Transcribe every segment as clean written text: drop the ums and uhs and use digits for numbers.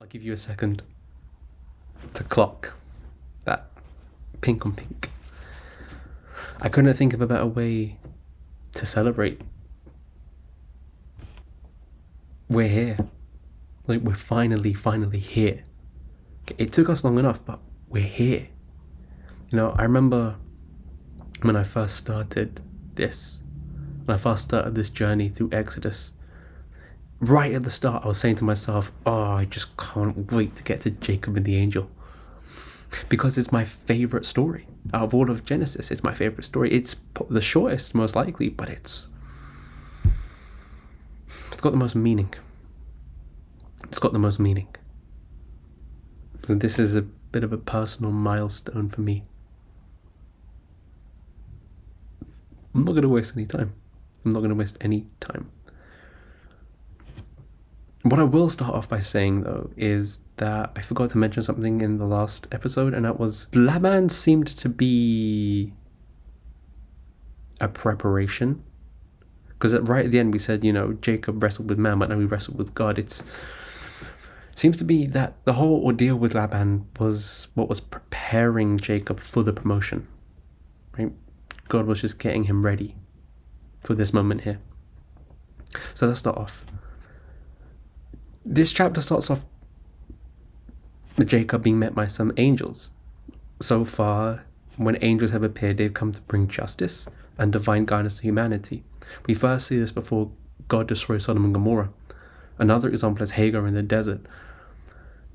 I'll give you a second to clock that pink on pink. I couldn't think of a better way to celebrate. We're here. Like, we're finally here. It took us long enough, but we're here. You know, I remember when I first started this journey through Exodus, right at the start, I was saying to myself, I just can't wait to get to Jacob and the angel. Because it's my favorite story. Out of all of Genesis, it's my favorite story. It's the shortest, most likely, but it's got the most meaning. So this is a bit of a personal milestone for me. I'm not going to waste any time. What I will start off by saying, though, is that I forgot to mention something in the last episode, and that was Laban seemed to be a preparation. Because right at the end we said, Jacob wrestled with man, but now we wrestled with God. It seems to be that the whole ordeal with Laban was what was preparing Jacob for the promotion. Right? God was just getting him ready for this moment here. So let's start off. This chapter starts off with Jacob being met by some angels. So far, when angels have appeared, they've come to bring justice and divine guidance to humanity. We first see this before God destroys Sodom and Gomorrah. Another example is Hagar in the desert.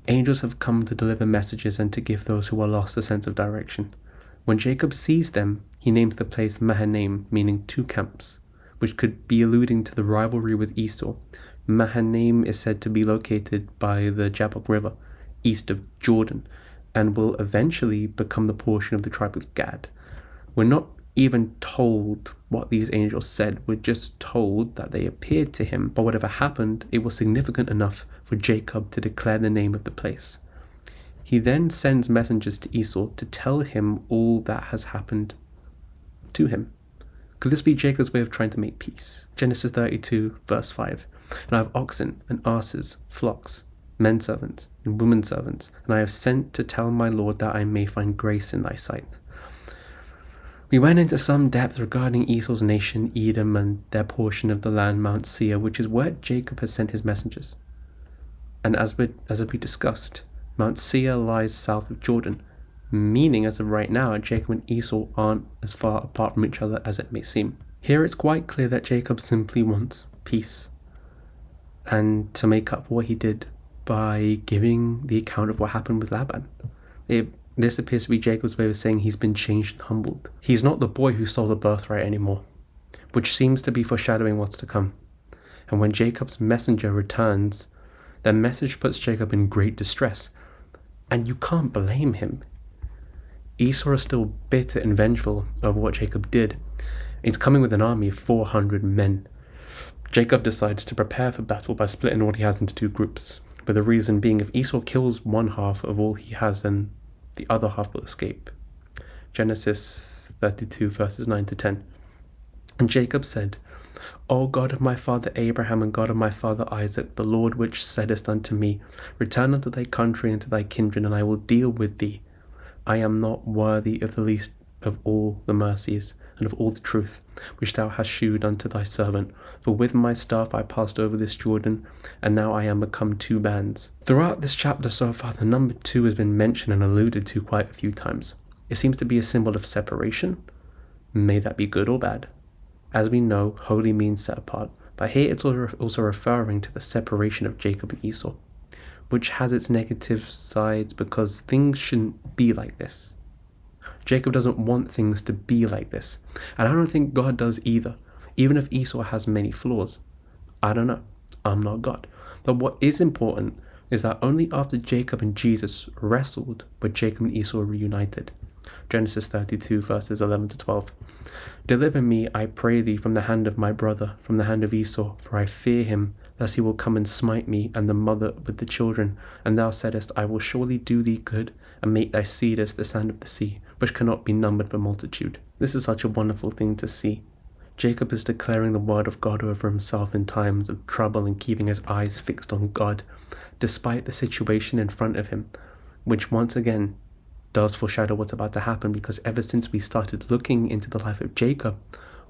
Angels have come to deliver messages and to give those who are lost a sense of direction. When Jacob sees them, he names the place Mahanaim, meaning two camps, which could be alluding to the rivalry with Esau. Mahanaim is said to be located by the Jabbok River, east of Jordan, and will eventually become the portion of the tribe of Gad. We're not even told what these angels said, we're just told that they appeared to him, but whatever happened, it was significant enough for Jacob to declare the name of the place. He then sends messengers to Esau to tell him all that has happened to him. Could this be Jacob's way of trying to make peace? Genesis 32, verse 5. And I have oxen and asses, flocks, men servants and women servants, and I have sent to tell my Lord that I may find grace in thy sight. We went into some depth regarding Esau's nation, Edom, and their portion of the land Mount Seir, which is where Jacob has sent his messengers. And as we discussed, Mount Seir lies south of Jordan, meaning as of right now, Jacob and Esau aren't as far apart from each other as it may seem. Here it's quite clear that Jacob simply wants peace, and to make up for what he did by giving the account of what happened with Laban. This appears to be Jacob's way of saying he's been changed and humbled. He's not the boy who stole the birthright anymore, which seems to be foreshadowing what's to come. And when Jacob's messenger returns, their message puts Jacob in great distress, and you can't blame him. Esau is still bitter and vengeful over what Jacob did. He's coming with an army of 400 men. Jacob decides to prepare for battle by splitting what he has into two groups, with the reason being if Esau kills one half of all he has, then the other half will escape. Genesis 32 verses 9 to 10. And Jacob said, O God of my father Abraham and God of my father Isaac, the Lord which saidest unto me, return unto thy country and to thy kindred, and I will deal with thee. I am not worthy of the least of all the mercies and of all the truth which thou hast shewed unto thy servant. For with my staff I passed over this Jordan, and now I am become two bands. Throughout this chapter so far, the number 2 has been mentioned and alluded to quite a few times. It seems to be a symbol of separation. May that be good or bad. As we know, holy means set apart, but here it's also referring to the separation of Jacob and Esau, which has its negative sides because things shouldn't be like this. Jacob doesn't want things to be like this, and I don't think God does either, even if Esau has many flaws. I don't know, I'm not God. But what is important is that only after Jacob and Jesus wrestled were Jacob and Esau reunited. Genesis 32 verses 11 to 12. Deliver me, I pray thee, from the hand of my brother, from the hand of Esau, for I fear him, lest he will come and smite me and the mother with the children. And thou saidest, I will surely do thee good, and make thy seed as the sand of the sea, which cannot be numbered for multitude. This is such a wonderful thing to see. Jacob is declaring the word of God over himself in times of trouble and keeping his eyes fixed on God, despite the situation in front of him, which once again does foreshadow what's about to happen, because ever since we started looking into the life of Jacob,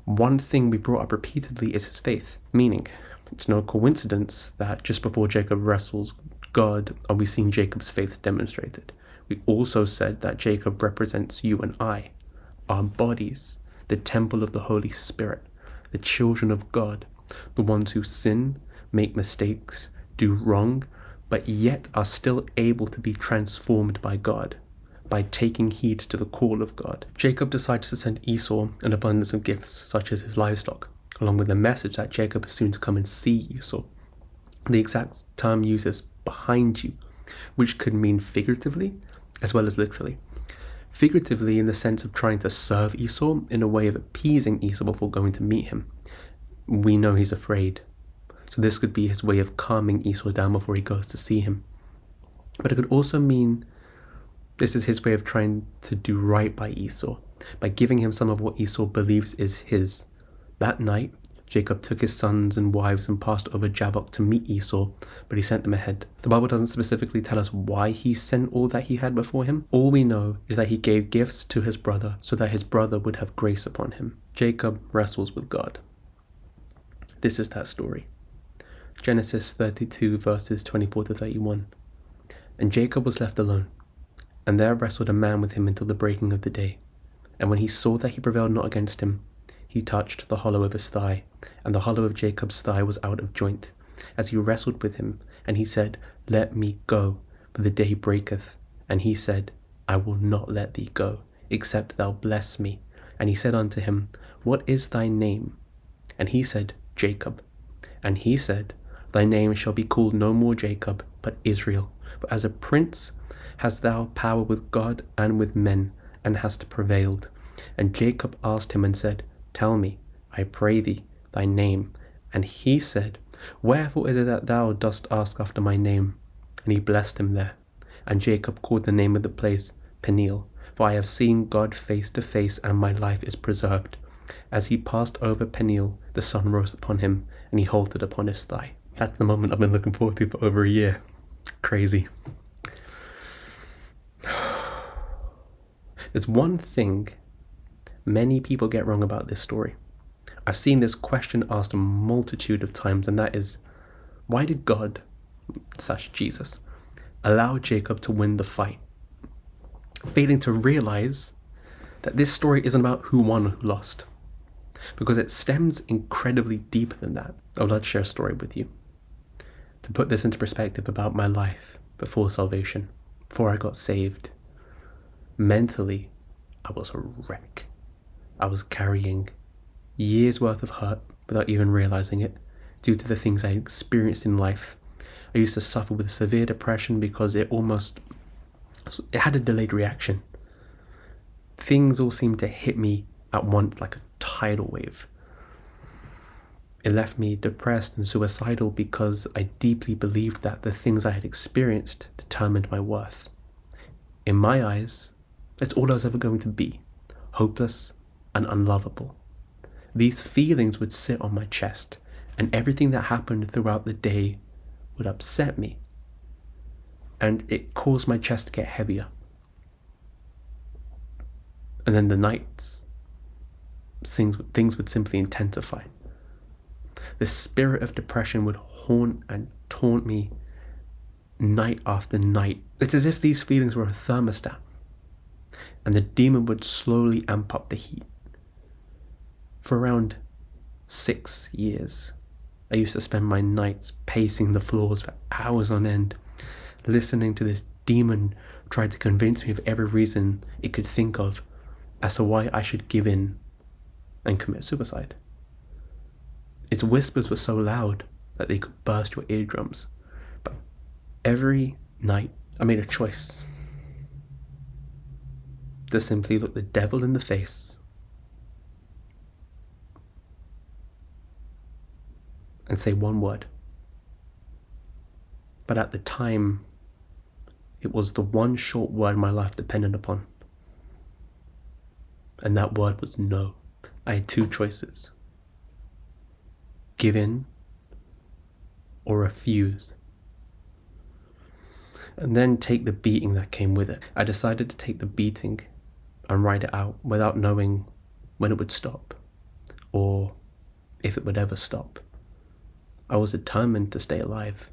one thing we brought up repeatedly is his faith. Meaning, it's no coincidence that just before Jacob wrestles God, are we seeing Jacob's faith demonstrated. We also said that Jacob represents you and I, our bodies, the temple of the Holy Spirit, the children of God, the ones who sin, make mistakes, do wrong, but yet are still able to be transformed by God, by taking heed to the call of God. Jacob decides to send Esau an abundance of gifts, such as his livestock, along with the message that Jacob is soon to come and see Esau. The exact term uses behind you, which could mean figuratively as well as literally. Figuratively in the sense of trying to serve Esau in a way of appeasing Esau before going to meet him. We know he's afraid, so this could be his way of calming Esau down before he goes to see him. But it could also mean this is his way of trying to do right by Esau, by giving him some of what Esau believes is his. That night, Jacob took his sons and wives and passed over Jabbok to meet Esau, but he sent them ahead. The Bible doesn't specifically tell us why he sent all that he had before him. All we know is that he gave gifts to his brother so that his brother would have grace upon him. Jacob wrestles with God. This is that story. Genesis 32 verses 24 to 31. And Jacob was left alone, and there wrestled a man with him until the breaking of the day. And when he saw that he prevailed not against him, he touched the hollow of his thigh, and the hollow of Jacob's thigh was out of joint, as he wrestled with him. And he said, Let me go, for the day breaketh. And he said, I will not let thee go, except thou bless me. And he said unto him, What is thy name? And he said, Jacob. And he said, Thy name shall be called no more Jacob, but Israel. For as a prince hast thou power with God and with men, and hast prevailed. And Jacob asked him and said, Tell me, I pray thee, thy name. And he said, Wherefore is it that thou dost ask after my name? And he blessed him there. And Jacob called the name of the place Peniel, for I have seen God face to face, and my life is preserved. As he passed over Peniel, the sun rose upon him, and he halted upon his thigh. That's the moment I've been looking forward to for over a year. Crazy. There's one thing many people get wrong about this story. I've seen this question asked a multitude of times, and that is, why did God, / Jesus, allow Jacob to win the fight? Failing to realize that this story isn't about who won or who lost, because it stems incredibly deeper than that. I would like to share a story with you to put this into perspective about my life before salvation, before I got saved. Mentally, I was a wreck. I was carrying years worth of hurt without even realizing it due to the things I experienced in life. I used to suffer with severe depression because it had a delayed reaction. Things all seemed to hit me at once like a tidal wave. It left me depressed and suicidal because I deeply believed that the things I had experienced determined my worth. In my eyes, that's all I was ever going to be, hopeless and unlovable. These feelings would sit on my chest, and everything that happened throughout the day would upset me, and it caused my chest to get heavier. And then the nights, things would simply intensify. The spirit of depression would haunt and taunt me night after night. It's as if these feelings were a thermostat, and the demon would slowly amp up the heat. For around 6 years, I used to spend my nights pacing the floors for hours on end, listening to this demon try to convince me of every reason it could think of as to why I should give in and commit suicide. Its whispers were so loud that they could burst your eardrums. But every night, I made a choice to simply look the devil in the face and say one word. But at the time, it was the one short word my life depended upon. And that word was no. I had two choices. give in, or refuse, and then take the beating that came with it. I decided to take the beating and ride it out without knowing when it would stop, or if it would ever stop. I was determined to stay alive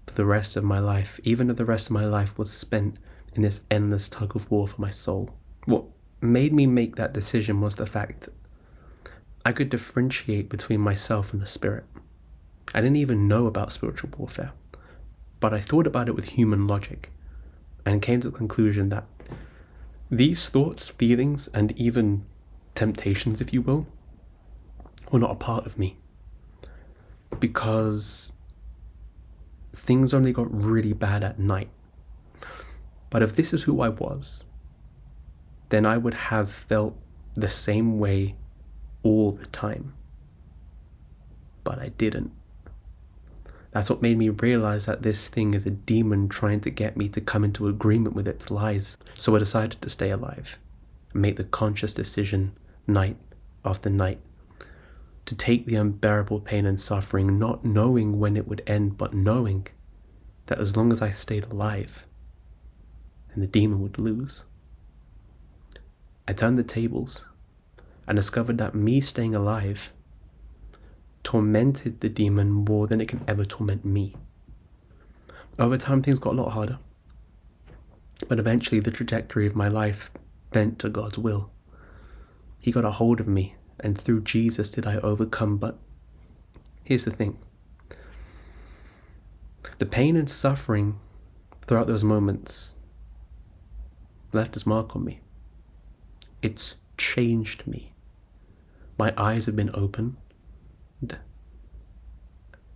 for the rest of my life, even if the rest of my life was spent in this endless tug of war for my soul. What made me make that decision was the fact I could differentiate between myself and the spirit. I didn't even know about spiritual warfare, but I thought about it with human logic and came to the conclusion that these thoughts, feelings, and even temptations, if you will, were not a part of me, because things only got really bad at night. But if this is who I was, then I would have felt the same way all the time. But I didn't. That's what made me realize that this thing is a demon trying to get me to come into agreement with its lies. So I decided to stay alive and make the conscious decision night after night to take the unbearable pain and suffering, not knowing when it would end, but knowing that as long as I stayed alive, then the demon would lose. I turned the tables and discovered that me staying alive tormented the demon more than it can ever torment me. Over time, things got a lot harder, but eventually the trajectory of my life bent to God's will. He got a hold of me, and through Jesus did I overcome. But here's the thing. The pain and suffering throughout those moments left its mark on me. It's changed me. My eyes have been opened,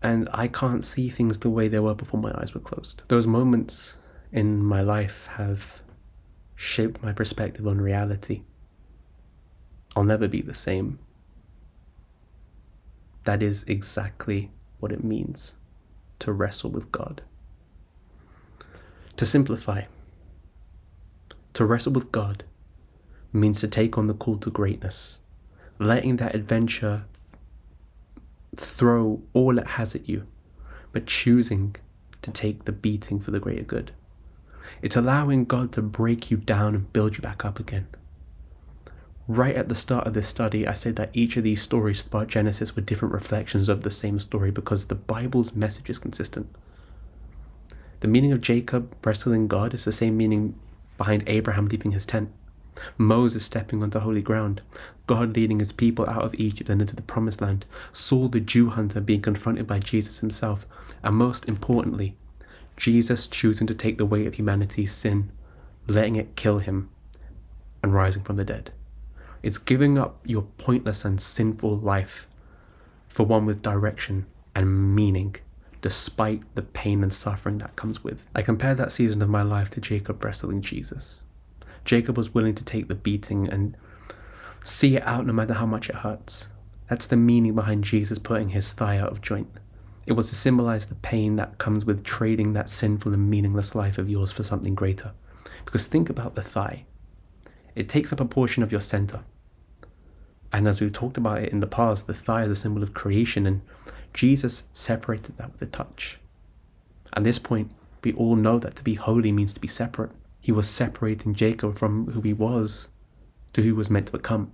and I can't see things the way they were before my eyes were closed. Those moments in my life have shaped my perspective on reality. I'll never be the same. That is exactly what it means to wrestle with God. To simplify, to wrestle with God means to take on the call to greatness, letting that adventure throw all it has at you, but choosing to take the beating for the greater good. It's allowing God to break you down and build you back up again. Right at the start of this study, I said that each of these stories about Genesis were different reflections of the same story because the Bible's message is consistent. The meaning of Jacob wrestling God is the same meaning behind Abraham leaving his tent, Moses stepping onto holy ground, God leading his people out of Egypt and into the promised land, Saul the Jew hunter being confronted by Jesus himself, and most importantly, Jesus choosing to take the weight of humanity's sin, letting it kill him, and rising from the dead. It's giving up your pointless and sinful life for one with direction and meaning, despite the pain and suffering that comes with. I compared that season of my life to Jacob wrestling Jesus. Jacob was willing to take the beating and see it out no matter how much it hurts. That's the meaning behind Jesus putting his thigh out of joint. It was to symbolize the pain that comes with trading that sinful and meaningless life of yours for something greater. Because think about the thigh. It takes up a portion of your center. And as we've talked about it in the past, the thigh is a symbol of creation, and Jesus separated that with a touch. At this point, we all know that to be holy means to be separate. He was separating Jacob from who he was to who he was meant to become,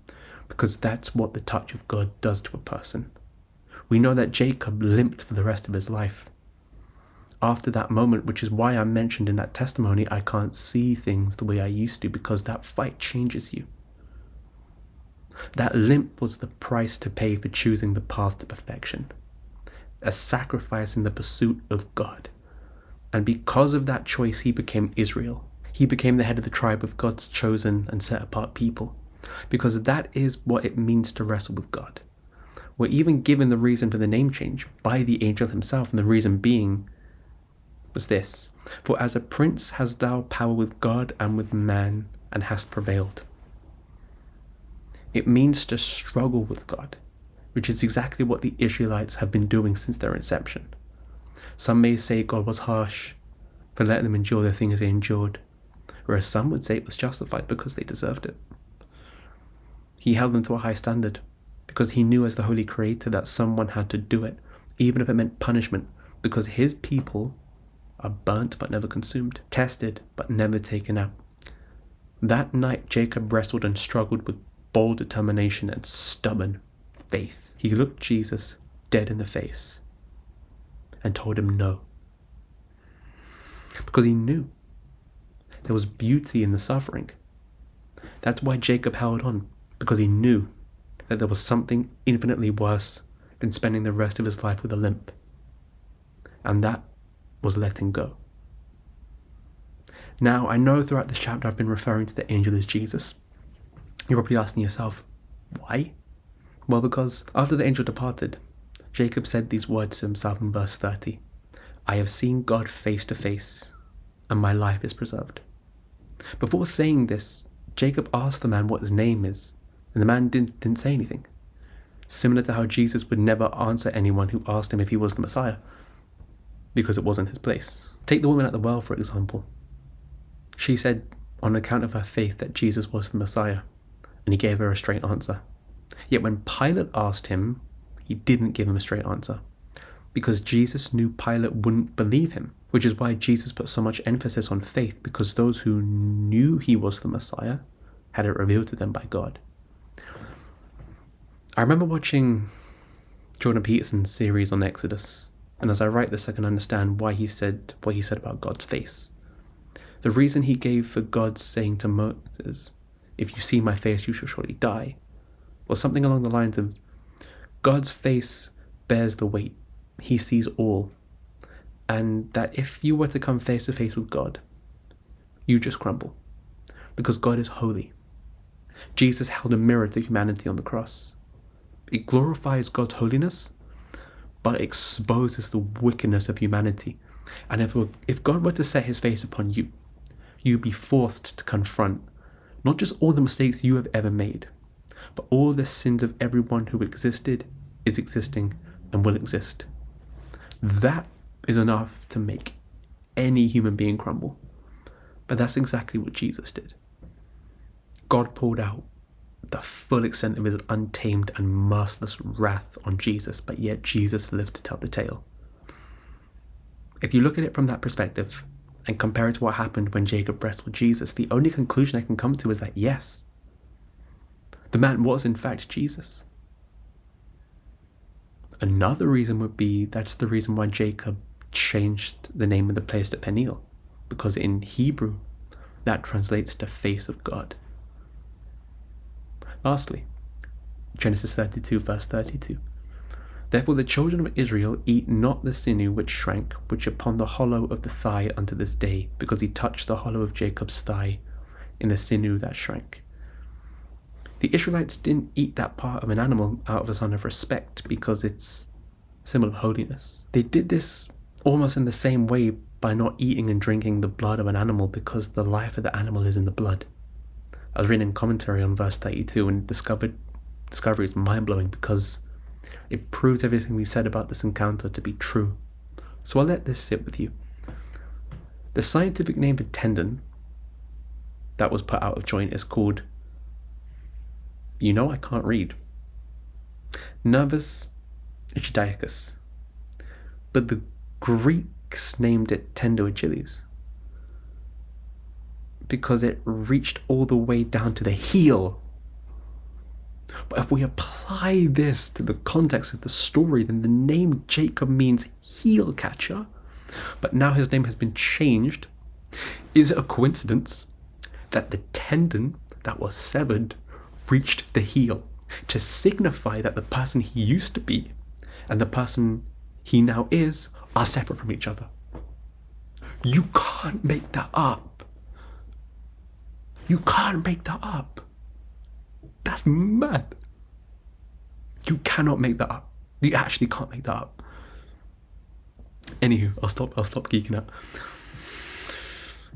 because that's what the touch of God does to a person. We know that Jacob limped for the rest of his life. After that moment, which is why I mentioned in that testimony, I can't see things the way I used to, because that fight changes you. That limp was the price to pay for choosing the path to perfection, a sacrifice in the pursuit of God. And because of that choice, he became Israel. He became the head of the tribe of God's chosen and set apart people, because that is what it means to wrestle with God. We're even given the reason for the name change by the angel himself, and the reason being was this: for as a prince hast thou power with God and with man, and hast prevailed. It means to struggle with God, which is exactly what the Israelites have been doing since their inception. Some may say God was harsh for letting them endure the things they endured, whereas some would say it was justified because they deserved it. He held them to a high standard because he knew as the Holy Creator that someone had to do it, even if it meant punishment, because his people are burnt but never consumed, tested but never taken out. That night, Jacob wrestled and struggled with bold determination and stubborn faith. He looked Jesus dead in the face and told him no, because he knew there was beauty in the suffering. That's why Jacob held on, because he knew that there was something infinitely worse than spending the rest of his life with a limp. And that was letting go. Now, I know throughout this chapter I've been referring to the angel as Jesus. You're probably asking yourself, why? Well, because after the angel departed, Jacob said these words to himself in verse 30. I have seen God face to face, and my life is preserved. Before saying this, Jacob asked the man what his name is, and the man didn't say anything. Similar to how Jesus would never answer anyone who asked him if he was the Messiah, because it wasn't his place. Take the woman at the well, for example. She said on account of her faith that Jesus was the Messiah, and he gave her a straight answer. Yet when Pilate asked him, he didn't give him a straight answer, because Jesus knew Pilate wouldn't believe him, which is why Jesus put so much emphasis on faith, because those who knew he was the Messiah had it revealed to them by God. I remember watching Jordan Peterson's series on Exodus, and as I write this I can understand why he said what he said about God's face. The reason he gave for God saying to Moses, if you see my face you shall surely die, was something along the lines of, God's face bears the weight, he sees all, and that if you were to come face to face with God, you just crumble, because God is holy. Jesus held a mirror to humanity on the cross. It glorifies God's holiness, but exposes the wickedness of humanity. And if God were to set his face upon you, you'd be forced to confront not just all the mistakes you have ever made, but all the sins of everyone who existed, is existing, and will exist. That is enough to make any human being crumble. But that's exactly what Jesus did. God poured out the full extent of his untamed and merciless wrath on Jesus, but yet Jesus lived to tell the tale. If you look at it from that perspective and compare it to what happened when Jacob wrestled Jesus, the only conclusion I can come to is that yes, the man was in fact Jesus. Another reason would be that's the reason why Jacob changed the name of the place to Peniel, because in Hebrew that translates to face of God. Lastly, Genesis 32 verse 32. Therefore the children of Israel eat not the sinew which shrank, which upon the hollow of the thigh unto this day, because he touched the hollow of Jacob's thigh in the sinew that shrank. The Israelites didn't eat that part of an animal out of a sign of respect, because it's a symbol of holiness. They did this almost in the same way by not eating and drinking the blood of an animal, because the life of the animal is in the blood. I was reading a commentary on verse 32 and discovery is mind-blowing, because it proves everything we said about this encounter to be true. So I'll let this sit with you. The scientific name for tendon that was put out of joint is called, I can't read, nervus ichthyicus, but the Greeks named it tendo Achilles because it reached all the way down to the heel. But if we apply this to the context of the story, then the name Jacob means heel catcher, but now his name has been changed. Is it a coincidence that the tendon that was severed reached the heel to signify that the person he used to be and the person he now is are separate from each other? You can't make that up. You can't make that up. That's mad. You cannot make that up. You actually can't make that up. Anywho, I'll stop geeking out.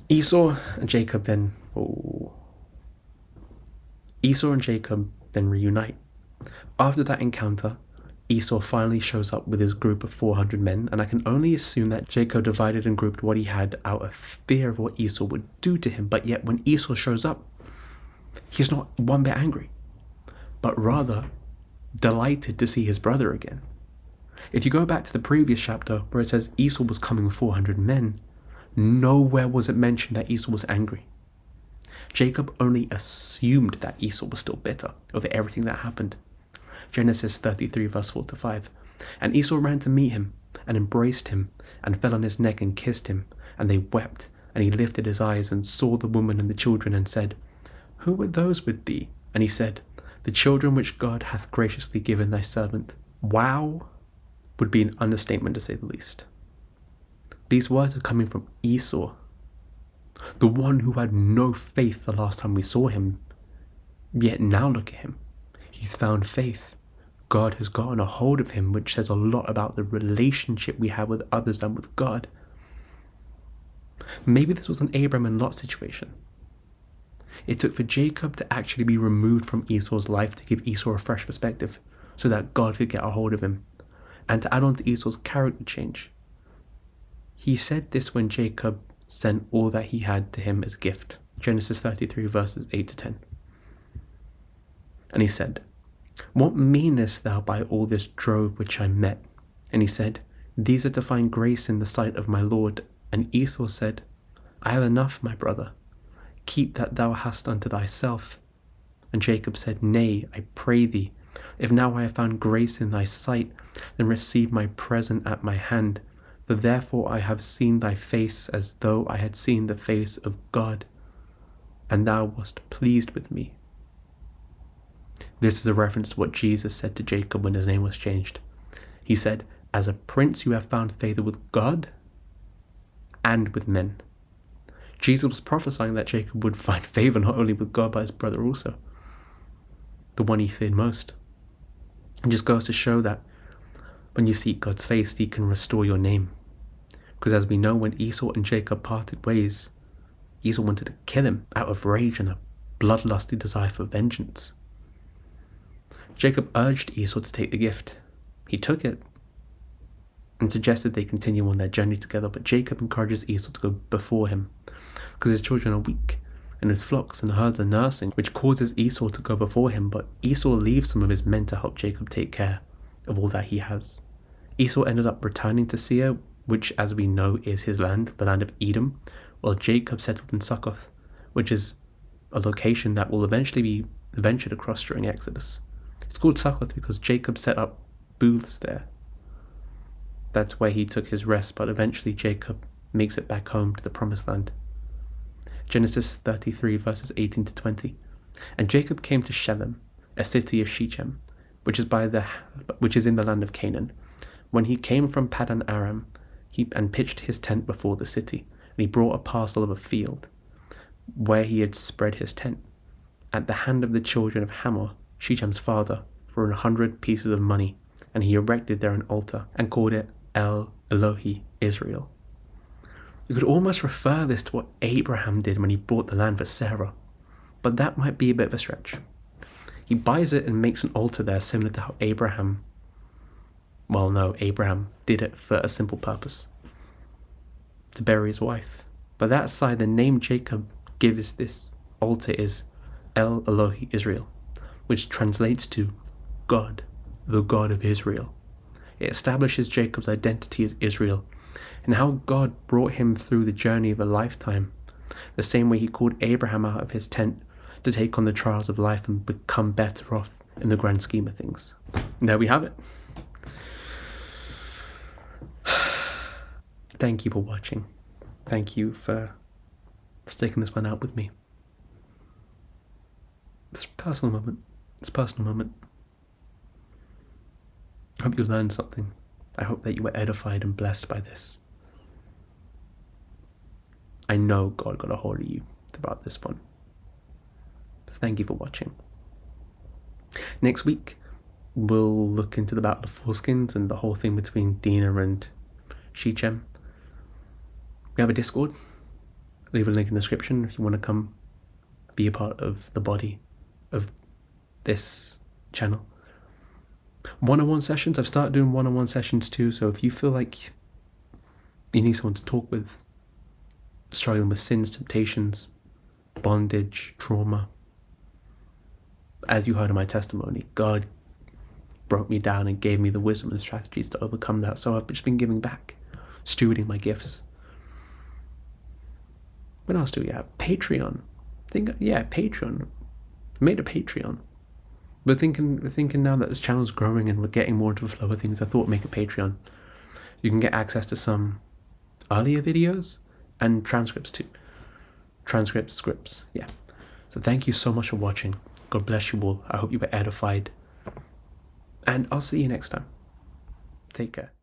Esau and Jacob then reunite. After that encounter, Esau finally shows up with his group of 400 men, and I can only assume that Jacob divided and grouped what he had out of fear of what Esau would do to him. But yet when Esau shows up, he's not one bit angry, but rather delighted to see his brother again. If you go back to the previous chapter where it says Esau was coming with 400 men, nowhere was it mentioned that Esau was angry. Jacob only assumed that Esau was still bitter over everything that happened. Genesis 33 verse 4-5. And Esau ran to meet him and embraced him and fell on his neck and kissed him, and they wept, and he lifted his eyes and saw the woman and the children and said, Who were those with thee? And he said, The children which God hath graciously given thy servant. Wow would be an understatement to say the least. These words are coming from Esau, the one who had no faith the last time we saw him. Yet now look at him. He's found faith. God has gotten a hold of him, which says a lot about the relationship we have with others and with God. Maybe this was an Abraham and Lot situation. It took for Jacob to actually be removed from Esau's life to give Esau a fresh perspective, so that God could get a hold of him. And to add on to Esau's character change, he said this when Jacob sent all that he had to him as a gift. Genesis 33 verses 8-10. And he said, What meanest thou by all this drove which I met? And he said, These are to find grace in the sight of my Lord. And Esau said, I have enough, my brother. Keep that thou hast unto thyself. And Jacob said, Nay, I pray thee, if now I have found grace in thy sight, then receive my present at my hand. For therefore I have seen thy face as though I had seen the face of God, and thou wast pleased with me. This is a reference to what Jesus said to Jacob when his name was changed. He said, As a prince you have found favor with God and with men. Jesus was prophesying that Jacob would find favor not only with God but his brother also, the one he feared most. It just goes to show that when you seek God's face, he can restore your name. Because as we know, when Esau and Jacob parted ways, Esau wanted to kill him out of rage and a bloodlusty desire for vengeance. Jacob urged Esau to take the gift. He took it and suggested they continue on their journey together, but Jacob encourages Esau to go before him because his children are weak and his flocks and herds are nursing, which causes Esau to go before him, but Esau leaves some of his men to help Jacob take care of all that he has. Esau ended up returning to Seir, which as we know is his land, the land of Edom, while Jacob settled in Succoth, which is a location that will eventually be ventured across during Exodus. It's called Succoth because Jacob set up booths there. That's where he took his rest, but eventually Jacob makes it back home to the promised land. Genesis 33 verses 18-20. And Jacob came to Shelem, a city of Shechem, which is in the land of Canaan. When he came from Paddan Aram, and pitched his tent before the city, and he brought a parcel of a field, where he had spread his tent, at the hand of the children of Hamor, Shechem's father, for 100 pieces of money, and he erected there an altar, and called it El Elohi Israel. You could almost refer this to what Abraham did when he bought the land for Sarah, but that might be a bit of a stretch. He buys it and makes an altar there similar to how Abraham did it for a simple purpose, to bury his wife. But that aside, the name Jacob gives this altar is El Elohi Israel, which translates to God, the God of Israel. It establishes Jacob's identity as Israel and how God brought him through the journey of a lifetime, the same way he called Abraham out of his tent to take on the trials of life and become better off in the grand scheme of things. And there we have it. Thank you for watching. Thank you for sticking this one out with me. It's a personal moment. I hope you learned something. I hope that you were edified and blessed by this. I know God got a hold of you throughout this one. So thank you for watching. Next week, we'll look into the Battle of Foreskins and the whole thing between Dinah and Shechem. We have a Discord. Leave a link in the description if you want to come be a part of the body of this channel. One-on-one sessions. I've started doing one-on-one sessions too, so if you feel like you need someone to talk with, struggling with sins, temptations, bondage, trauma, as you heard in my testimony, God broke me down and gave me the wisdom and strategies to overcome that. So I've just been giving back, stewarding my gifts. What else do we have? Patreon. Patreon. Made a Patreon. We're thinking now that this channel's growing and we're getting more into the flow of things. I thought make a Patreon. You can get access to some earlier videos and transcripts too. Scripts. Yeah. So thank you so much for watching. God bless you all. I hope you were edified. And I'll see you next time. Take care.